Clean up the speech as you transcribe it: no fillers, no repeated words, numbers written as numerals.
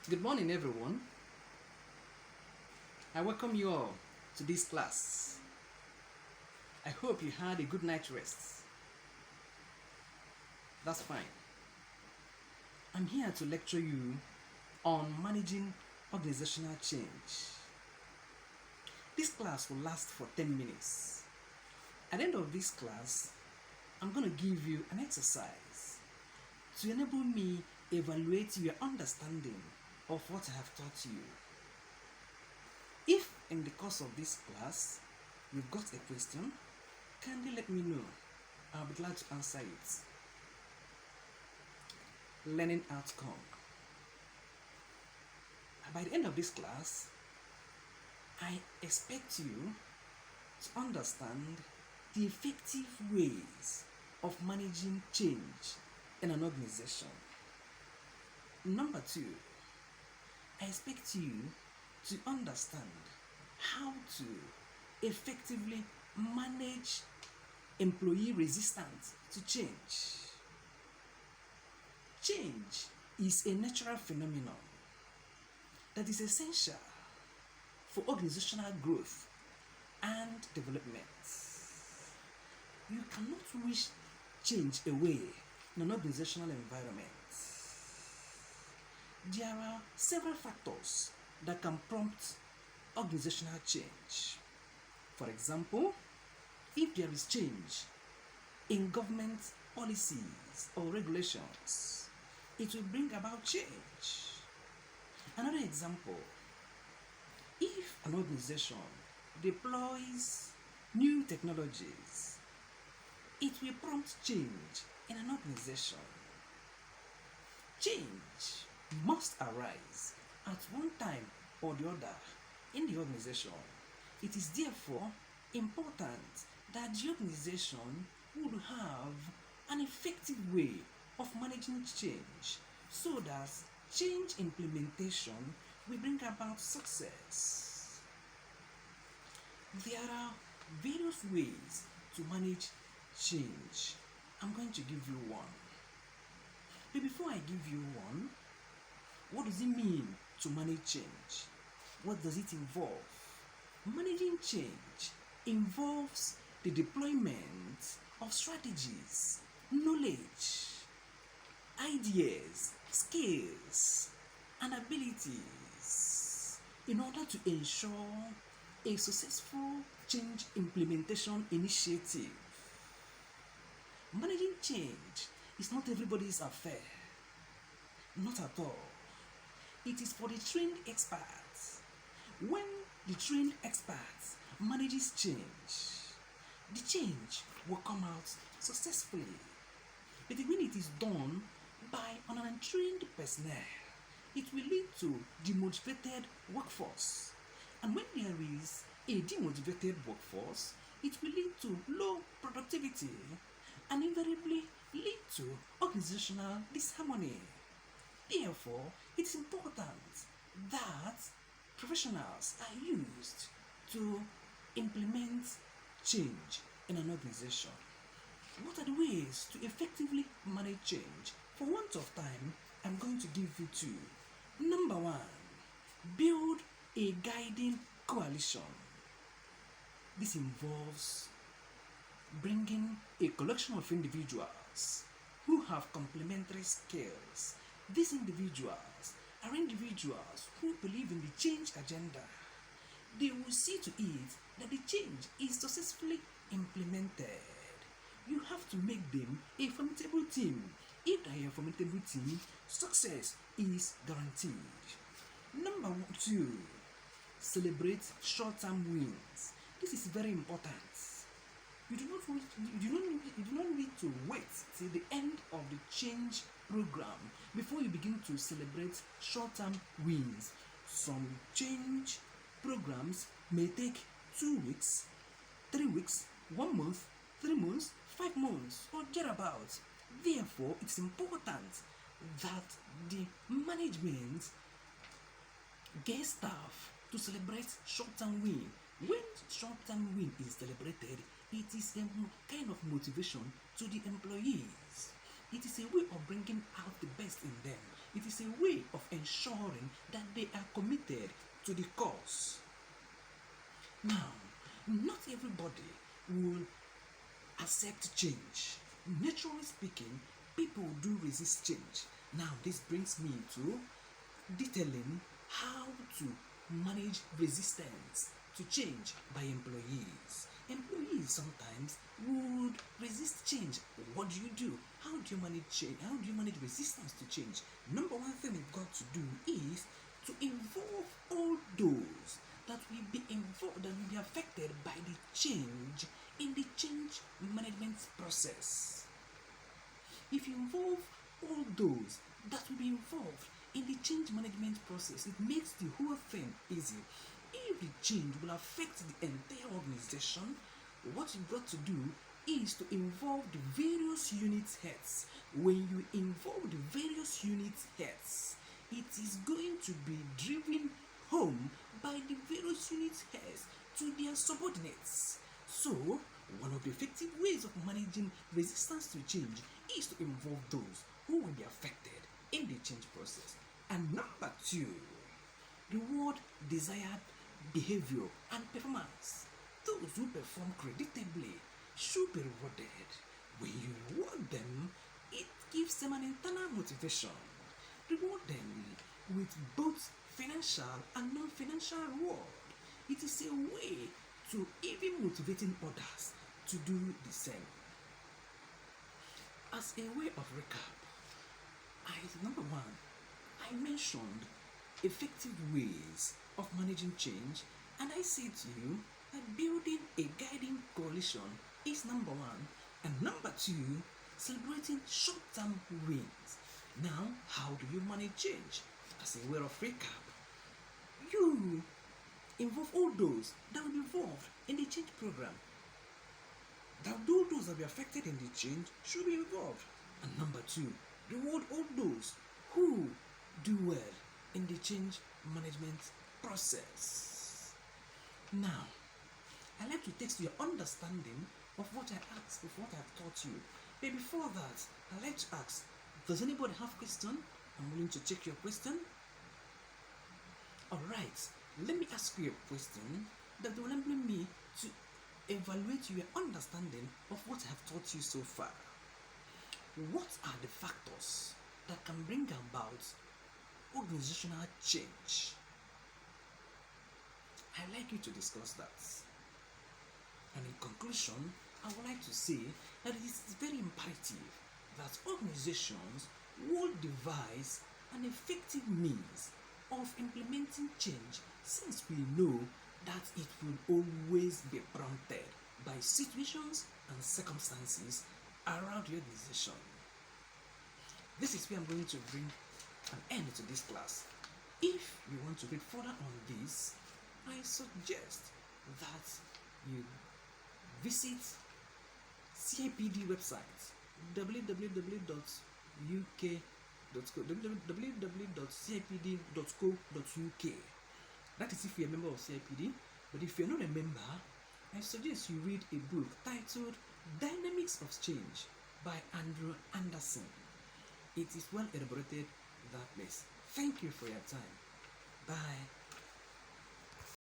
Good morning, everyone. I welcome you all to this class. I hope you had a good night's rest. That's fine. I'm here to lecture you on managing organizational change. This class will last for 10 minutes. At the end of this class, I'm going to give you an exercise to enable me evaluate your understanding of what I have taught you. If in the course of this class you've got a question, kindly let me know. I'll be glad to answer it. Learning outcome. By the end of this class, I expect you to understand the effective ways of managing change in an organization. Number two, I expect you to understand how to effectively manage employee resistance to change. Change is a natural phenomenon that is essential for organizational growth and development. You cannot wish change away in an organizational environment. There are several factors that can prompt organizational change. For example, if there is change in government policies or regulations, it will bring about change. Another example, if an organization deploys new technologies, it will prompt change in an organization. Change must arise at one time or the other in the organization. It is therefore important that the organization would have an effective way of managing change so that change implementation will bring about success. There are various ways to manage change. I'm going to give you one. But before I give you one, what does it mean to manage change? What does it involve? Managing change involves the deployment of strategies, knowledge, ideas, skills, and abilities in order to ensure a successful change implementation initiative. Managing change is not everybody's affair. Not at all. It is for the trained experts. When the trained expert manages change, the change will come out successfully. But when it is done by an untrained personnel, it will lead to demotivated workforce. And when there is a demotivated workforce, it will lead to low productivity and invariably lead to organizational disharmony. Therefore, it's important that professionals are used to implement change in an organization. What are the ways to effectively manage change? For want of time, I'm going to give you two. Number one, build a guiding coalition. This involves bringing a collection of individuals who have complementary skills. These individuals are individuals who believe in the change agenda. They will see to it that the change is successfully implemented. You have to make them a formidable team. If they are a formidable team, success is guaranteed. Number two, celebrate short-term wins. This is very important. You do not need to wait till the end of the change program before you begin to celebrate short-term wins. Some change programs may take 2 weeks, 3 weeks, 1 month, 3 months, 5 months, or thereabouts. Therefore, it's important that the management get staff to celebrate short-term win. When short-term win is celebrated, it is a kind of motivation to the employees. It is a way of bringing out the best in them. It is a way of ensuring that they are committed to the cause. Now, not everybody will accept change. Naturally speaking, people do resist change. Now, this brings me to detailing how to manage resistance to change by employees. Employees sometimes would resist change. What do? How do you manage change? How do you manage resistance to change? Number one thing you've got to do is to involve all those that will be involved, that will be affected by the change in the change management process. If you involve all those that will be involved in the change management process, it makes the whole thing easy. If the change will affect the entire organization, what you've got to do is to involve the various unit heads. When you involve the various unit heads, it is going to be driven home by the various unit heads to their subordinates. So, one of the effective ways of managing resistance to change is to involve those who will be affected in the change process. And number two, reward desired behavior and performance. Those who perform creditably should be rewarded. When you reward them, it gives them an internal motivation. Reward them with both financial and non-financial reward. It is a way to even motivating others to do the same. As a way of recap, number one, I mentioned effective ways of managing change, and I say to you that building a guiding coalition is number one, and number two, celebrating short-term wins. Now, how do you manage change? As a way of recap, you involve all those that will be involved in the change program. That all those that will be affected in the change should be involved. And number two, reward all those who do well in the change management process. Now, I'd like to test your understanding of what I asked, of what I've taught you. But before that, I'd like to ask, does anybody have a question? I'm willing to take your question. Alright, let me ask you a question that will enable me to evaluate your understanding of what I have taught you so far. What are the factors that can bring about organizational change? I'd like you to discuss that. And in conclusion, I would like to say that it is very imperative that organizations will devise an effective means of implementing change, since we know that it will always be prompted by situations and circumstances around the organization. This is where I'm going to bring an end to this class. If you want to read further on this, I suggest that you visit CIPD website www.cipd.co.uk. That is if you're a member of CIPD. But if you're not a member, I suggest you read a book titled Dynamics of Change by Andrew Anderson. It is well elaborated, that place. Thank you for your time. Bye.